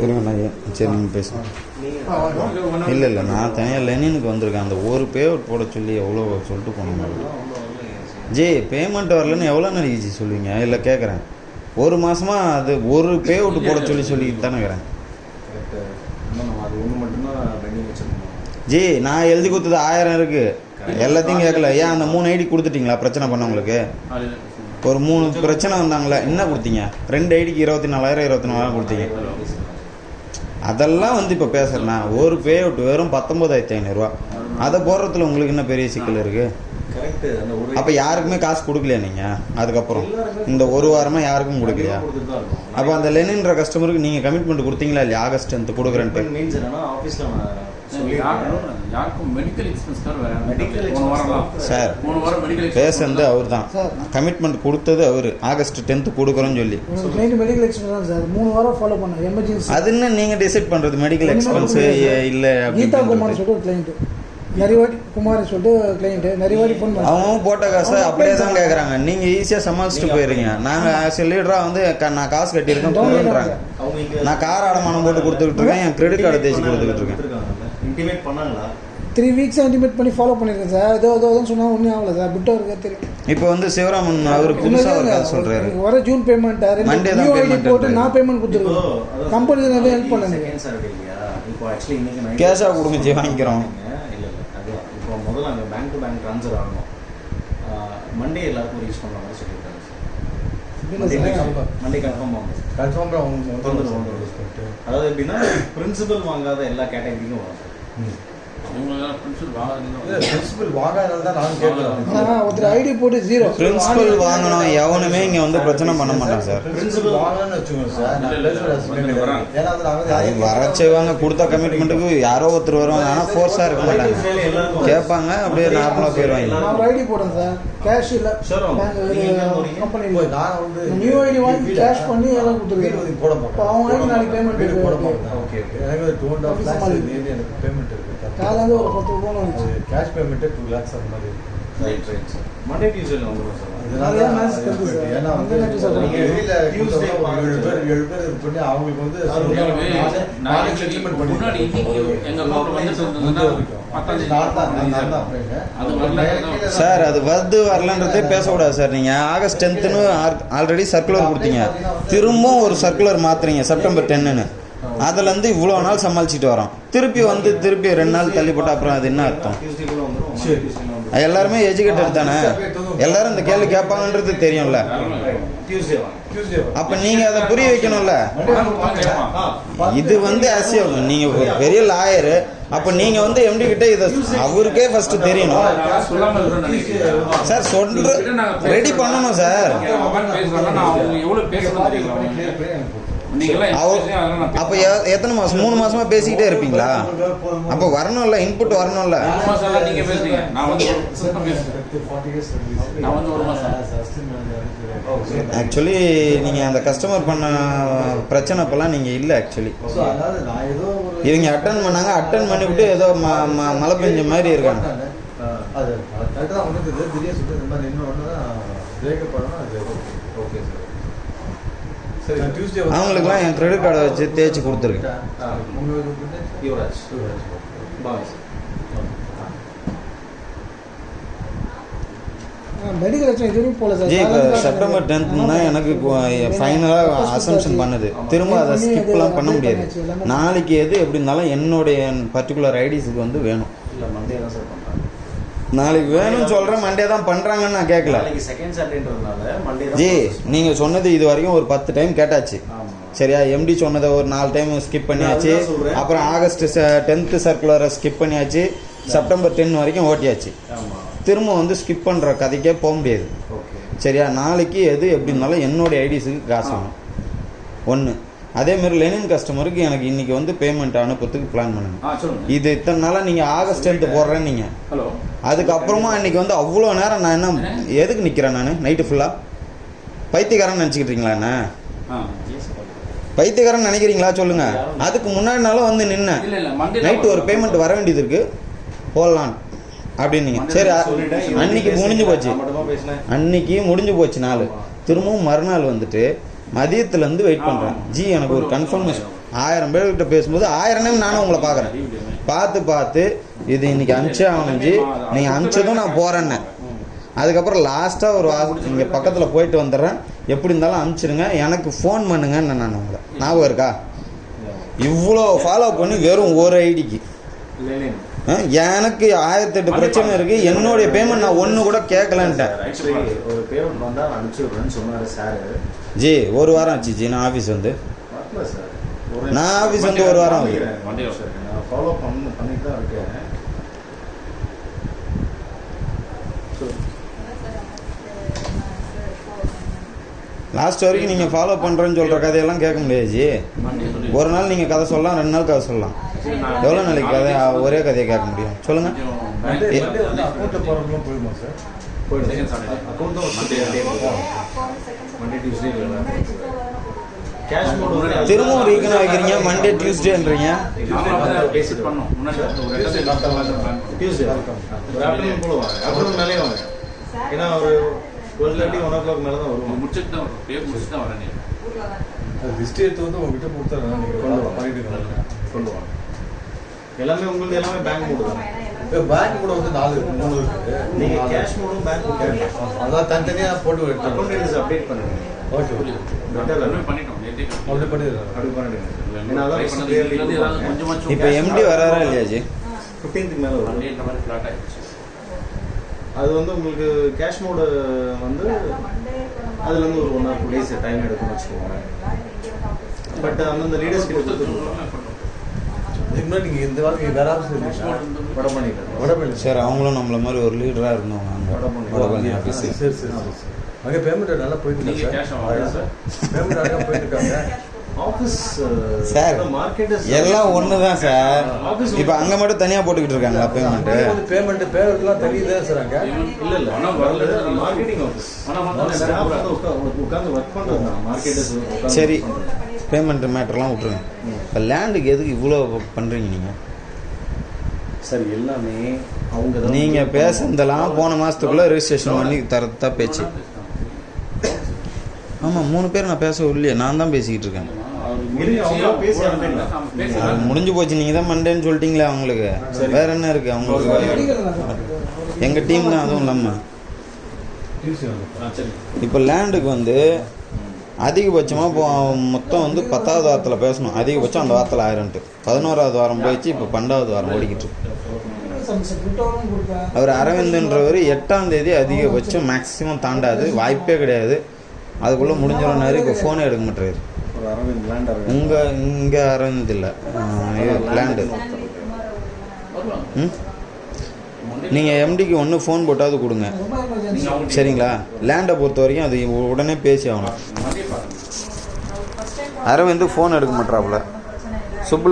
இருங்க நான் சரி நீங்கள் பேசுங்க. இல்லை நான் தனியாக லெனினுக்கு வந்திருக்கேன். அந்த ஒரு பே அவுட் போட சொல்லி எவ்வளோ சொல்லிட்டு போனோம். ஜி பேமெண்ட் வரலன்னு எவ்வளோ நாளைக்கு ஜி சொல்லுவீங்க? இல்லை கேட்குறேன், ஒரு மாதமாக அது ஒரு பே அவுட் போட சொல்லிட்டு தானே இருக்கிறேன். ஜி நான் எழுதி கொடுத்தது 1000 இருக்குது, எல்லாத்தையும் கேட்கல. ஏன் அந்த 3 ஐடி கொடுத்துட்டிங்களா பிரச்சனை பண்ணவங்களுக்கு? ஒரு 3 பிரச்சனை வந்தாங்களே, என்ன கொடுத்தீங்க? 2 ஐடிக்கு 24,000 24,000 கொடுத்தீங்க. அதெல்லாம் வந்து இப்போ பேசுகிறேன்னா ஒரு பே அவுட் வெறும் 19,500 அதை போடுறதுல உங்களுக்கு என்ன பெரிய சிக்கல் இருக்குது? அப்போ யாருக்குமே காசு கொடுக்கலையா நீங்கள்? அதுக்கப்புறம் இந்த ஒரு வாரமாக யாருக்கும் கொடுக்கலையா? அப்போ அந்த லெனின்ற கஸ்டமருக்கு நீங்கள் கமிட்மெண்ட் கொடுத்தீங்களா இல்லையா? ஆகஸ்ட் 10 கொடுக்குறேன்ட்டு. சார் பேசுறது அவர் தான், கமிட்மெண்ட் கொடுத்தது அவர், ஆகஸ்ட் 10 கொடுக்குறோன்னு சொல்லி. அது என்ன நீங்கள் டிசைட் பண்ணுறது? மெடிக்கல் எக்ஸ்பென்ஸ் இல்லை அப்படின்னு குமார் சொல்லிட்டு கிளைண்ட் நிறைய வாட்டி ஃபோன் பண்ணி அவங்க போட்ட காசை அப்படியே தான் கேட்குறாங்க. நீங்கள் ஈஸியாக சமாளிச்சுட்டு போயிடுறீங்க. நாங்கள் ஆஸ் லீடராக வந்து நான் காசு கட்டியிருக்கேன் சொல்லுன்றாங்க. நான் கார் அடமானம் போட்டு கொடுத்துக்கிட்டு இருக்கேன், என் கிரெடிட் கார்டை தேய்ச்சி கொடுத்துக்கிட்டு இருக்கேன். 3 வீக்ஸ் இன்டிமேட் பண்ணி ஃபாலோ பண்ணியிருக்கேன் சார். ஏதோ சொன்னால் ஒன்றும் ஆகலை சார், விட்டு அவருக்கு தெரியும். இப்போ வந்து சிவராமன் அவர் புதுசாக ஒரு காசு சொல்கிறாரு, வர ஜூன் பேமெண்ட் மண்டே தான் பேமெண்ட் போட்டு நான் பேமெண்ட் கொடுத்துருக்கேன். கம்பெனி நிறைய ஹெல்ப் பண்ணுங்க. கேஷாக கொடுங்க ஜி, வாங்கிக்கிறோம். முதல்ல அங்கே பேங்க் டு பேங்க் ட்ரான்ஸ்ஃபர் ஆகணும். மண்டே எல்லாருக்கும் யூஸ் பண்ணுற மாதிரி சொல்லியிருக்காங்க சார். மண்டே கன்ஃபார்ம் அதாவது எப்படின்னா பிரின்சிபல் வாங்காத எல்லா கேட்டகரிக்கும் வரும் சார். ஒருத்தர் ஐடி போட்டு 0 பிரின்சிபல் வாங்கணும் எவனுமே இங்க வந்து பிரச்சனை பண்ண மாட்டாங்க சார். அது வரச்சேவாங்க, கொடுத்த கமிட்மெண்ட்டுக்கு யாரோ ஒருத்தர் வருவாங்க, ஆனால் ஃபோர்ஸாக இருக்க மாட்டாங்க, கேட்பாங்க, அப்படியே நார்மலாக போயிடுவாங்க. ஐடி போடுறேன் சார், கேஷ் இல்லை கம்பெனி நியூ ஐடி வாங்கி கேஷ் பண்ணி எல்லாம் கொடுத்துருக்கேன். அவங்க ஐடி நாளைக்கு பேமெண்ட் போட காலையில் ஒரு 10 ரூபா வந்துச்சு. கேஷ் பேமெண்ட்டு 2 lakhs அந்த மாதிரி. Right sir. மண்டே டியூஸ்டேல வந்துடும் சார். அதனால ஏன்னா வந்து வெளியில் 7 பேர் பண்ணி அவங்களுக்கு வந்து நாளைக்கு செட்டில்மெண்ட் பண்ணி முன்னாடி எங்கள் அக்கௌண்ட் வந்து சார் அது வருது வரலன்றதே பேசக்கூடாது சார். நீங்கள் ஆகஸ்ட் 10ன்னு ஆல்ரெடி சர்க்குலர் கொடுத்தீங்க, திரும்பவும் ஒரு சர்க்குலர் மாற்றுறீங்க செப்டம்பர் 10ன்னு. அதுலேருந்து இவ்வளோ நாள் சமாளிச்சுட்டு வரோம், திருப்பி 2 நாள் தள்ளி போட்டால் அப்புறம் அது என்ன அர்த்தம்? எல்லாருமே எஜுகேட்டட் தானே, எல்லாரும் இந்த கேள்வி கேட்பாங்கன்றது தெரியும்ல. அப்போ நீங்கள் அதை புரிய வைக்கணும்ல. இது வந்து ஆசியம், நீங்கள் பெரிய லாயரு, அப்போ நீங்கள் வந்து எம்டி கிட்ட இதை அவருக்கே ஃபர்ஸ்ட் தெரியணும் சார். சொல்ற ரெடி பண்ணணும் சார். அப்போ எத்தனை மாதம்? 3 மாசமா பேசிக்கிட்டே இருப்பீங்களா? அப்போ வரணும்ல, இன்புட் வரணும்ல. ஆக்சுவலி நீங்கள் அந்த கஸ்டமர் பண்ண பிரச்சனை அப்போல்லாம் நீங்கள் இல்லை. ஆக்சுவலி இவங்க அட்டன் பண்ணாங்க, அட்டன் பண்ணிவிட்டு ஏதோ மழை பெஞ்ச மாதிரி இருக்காங்க. அவங்களுக்குலாம் என் கிரெடிட் கார்டை வச்சு தேய்ச்சி கொடுத்துருக்கேன். செப்டம்பர் 10th எனக்கு ஃபைனலாக அசம்ஷன் பண்ணுது. திரும்ப அதை ஸ்கிப்லாம் பண்ண முடியாது. நாளைக்கு எது எப்படி இருந்தாலும் என்னுடைய பர்டிகுலர் ஐடிஸுக்கு வந்து வேணும். நாளைக்கு வேணும்னு சொல்கிறேன், மண்டே தான் பண்ணுறாங்கன்னு நான் கேட்கல ஜி. நீங்கள் சொன்னது இது வரைக்கும் ஒரு 10 டைம் கேட்டாச்சு சரியா? எம்டி சொன்னதை ஒரு 4 டைம் ஸ்கிப் பண்ணியாச்சு. அப்புறம் ஆகஸ்ட் 10th சர்க்குலரை ஸ்கிப் பண்ணியாச்சு. செப்டம்பர் 10 வரைக்கும் ஓட்டியாச்சு. திரும்ப வந்து ஸ்கிப் பண்ணுற கதைக்கே போக முடியாது சரியா? நாளைக்கு எது எப்படி இருந்தாலும் என்னுடைய ஐடிஸுக்கு காசு வேணும். 1 அதேமாரி லெனின் கஸ்டமருக்கு எனக்கு இன்னைக்கு வந்து பேமெண்ட் அனுப்புறதுக்கு பிளான் பண்ணுங்க. இது இத்தனை நாளாக நீங்கள் ஆகஸ்ட் 10th போடுறேன்னு நீங்கள், அதுக்கப்புறமா இன்னைக்கு வந்து அவ்வளோ நேரம் நான் என்ன எதுக்கு நிற்கிறேன்? நான் நைட்டு ஃபுல்லாக பைத்தியக்காரன் நினச்சிக்கிட்டீங்களா? என்ன பைத்தியக்காரன் நினைக்கிறீங்களா சொல்லுங்க? அதுக்கு முன்னாடினாலும் வந்து நின்னேன், நைட்டு ஒரு பேமெண்ட் வர வேண்டியது இருக்கு போடலாம் அப்படின்னீங்க. சரி அன்னைக்கு முடிஞ்சு போச்சு, அன்னைக்கு முடிஞ்சு போச்சு நாள். திரும்பவும் மறுநாள் வந்துட்டு மதியத்துலேருந்து வெயிட் பண்ணுறேன். ஜி எனக்கு ஒரு கன்ஃபர்மேஷன் 1000 பேர்கிட்ட பேசும்போது 1000 டைம் நானும் உங்களை பார்க்குறேன். பார்த்து இது இன்னைக்கு அனுப்பிச்சே ஆகணும் ஜி, நீங்கள் அனுப்பிச்சதும் நான் போகிறேன்னே. அதுக்கப்புறம் லாஸ்ட்டாக ஒரு இங்கே பக்கத்தில் போயிட்டு வந்துடுறேன், எப்படி இருந்தாலும் அனுப்பிச்சிடுங்க, எனக்கு ஃபோன் பண்ணுங்கன்னு நான் உங்களை ஞாபகம் இருக்கா? இவ்வளோ ஃபாலோ பண்ணி வெறும் ஒரு ஐடிக்கு எனக்கு 1008 பிரச்சனை இருக்குது. என்னுடைய பேமெண்ட் நான் ஒன்று கூட கேட்கலன்ட்டேன். ஒரு பேமெண்ட் வந்தால் அனுப்பிச்சுடுறேன்னு சொன்னார் சார். ஜி ஒரு வாரம் ஆச்சு ஜி, நான் ஆஃபீஸ் வந்து வரல சார். நான் ஆஃபீஸ் வந்து ஒரு வாரம் ஆகுது. நான் ஃபாலோ பண்ணிட்டு தான் இருக்கேன். லாஸ்ட் வரைக்கும் நீங்கள் ஃபாலோ பண்ணுறேன்னு சொல்கிற கதையெல்லாம் கேட்க முடியாது ஜி. ஒரு நாள் நீங்கள் கதை சொல்லலாம், 2 நாள் கதை சொல்லலாம். எவ்வளோ நாளைக்கு கதை ஒரே கதையை கேட்க முடியும் சொல்லுங்கள்? அக்கௌண்ட்டில் போகிறவங்களும் போயிடுமா சார்? திரும்பவும் ரீகன் வைக்கிறீங்க, மண்டே டியூஸ்டேன்றீங்க. ஏன்னா ஒரு 12:30 1 o'clock மேலே தான் வருவோம். முடிச்சுட்டு தான் வரும், பேர் முடிச்சுட்டு தான் வரேன். அது லிஸ்ட் எடுத்து வந்து உங்ககிட்ட கொடுத்தாரு, நீங்கள் பண்ணிட்டு கொண்டு வாங்க. எல்லாமே உங்களுக்கு எல்லாமே பேங்க் மூடு தான். இப்போ பேங்க் கூட வந்து 3 இருக்குது. நீங்கள் கேஷ் மூடும் பேங்க் மூடும் அதான் தனித்தனியாக போட்டு அக்கௌண்ட் டீடைல்ஸ் அப்டேட் பண்ணுங்க. ஓகே ஓகே எல்லாமே பண்ணிட்டோம், நேற்றே அப்படி பண்ணிடுறேன். அப்படி பண்ணிடுங்க. ஏன்னா ட்ரை அதான் பண்ணது இதுலேருந்து ஏதாவது கொஞ்சமாச்சும் இப்போ எம்டி வராரா இல்லையா ஜி? 15th மேலே வரும். இந்த மாதிரி ஃப்ளாட் ஆகிடுச்சு. அது வந்து உங்களுக்கு கேஷ் மோடு வந்து அதுலேருந்து ஒரு 1 or 2 days டைம் எடுக்கும்னு வச்சுக்கோங்க. பட் அந்தந்த லீடர்ஸ் கிட்ட கொடுத்துருக்கோம். இதுக்கு முன்னாடி நீங்கள் இந்த வாரம் வேற ஆஃபீஸ் வடபழனி சார் அவங்களும் நம்மள மாதிரி ஒரு லீடராக இருந்தவங்க அங்கே வடபழனி ஆஃபீஸ். சரி சரி சரி. அங்கே பேமெண்ட் நல்லா போயிட்டு நீங்கள் இருக்கா கேஷ் சார்? சார் பேமெண்ட் அழகாக போயிட்டு இருக்காங்க. ஆஃபீஸ் சார் மார்க்கெட் எல்லாம் ஒன்று தான் சார். இப்போ அங்கே மட்டும் தனியாக போட்டுக்கிட்டு இருக்காங்களா பேமெண்ட்டு? பேமெண்ட் பேமெண்ட்லாம் தனியாக சார் அங்கே இல்ல இல்ல ஆனால் வரல. மார்க்கெட்டிங் ஆஃபீஸ் ஸ்டாஃப் வந்து உட்காந்து ஒர்க் பண்ணுறது தான். மார்க்கெட்டர்ஸ் சரி பேமெண்ட் மேட்டர்லாம் விட்ருங்க. இப்போ லேண்டுக்கு எதுக்கு இவ்வளோ பண்ணுறீங்க நீங்கள்? சார் எல்லாமே அவங்க தான். நீங்கள் பேசுனதெல்லாம் போன மாதத்துக்குள்ளே ரெஜிஸ்ட்ரேஷன் பண்ணி தரத்தான் பேச்சு. ஆமாம் 3 பேர் நான் பேச இல்லையே, நான் தான் பேசிக்கிட்டு இருக்கேன். அது முடிஞ்சு போச்சு. நீங்கள் தான் மண்டேன்னு சொல்லிட்டீங்களே அவங்களுக்கு. வேற என்ன இருக்குது அவங்களுக்கு? எங்கள் டீம் தான். அதுவும் இல்லாமல் இப்போ லேண்டுக்கு வந்து அதிகபட்சமாக இப்போ மொத்தம் வந்து 10வது வாரத்தில் பேசணும். அதிகபட்சம் அந்த வாரத்தில் 1000ட்டு 11வது வாரம் போயிடுச்சு. இப்போ 12வது வாரம் ஓடிக்கிட்டு இருக்கு. அவர் அரவிந்தன்றவர் 8ஆம் தேதி அதிகபட்சம் மேக்ஸிமம் தாண்டாது, வாய்ப்பே கிடையாது. அதுக்குள்ளே முடிஞ்சிடனாரு. இப்போ ஃபோனே எடுக்க மாட்டாரு. உங்கள் இங்கே அரவிந்த் இல்லை, லேண்டு. நீங்கள் எம்டிக்கு ஒன்று ஃபோன் போட்டாவது கொடுங்க சரிங்களா? லேண்டை பொறுத்த வரைக்கும் அது உடனே பேசி ஆகணும். அரவிந்த் ஃபோன் எடுக்க மாட்டாப்புல. சுப்பு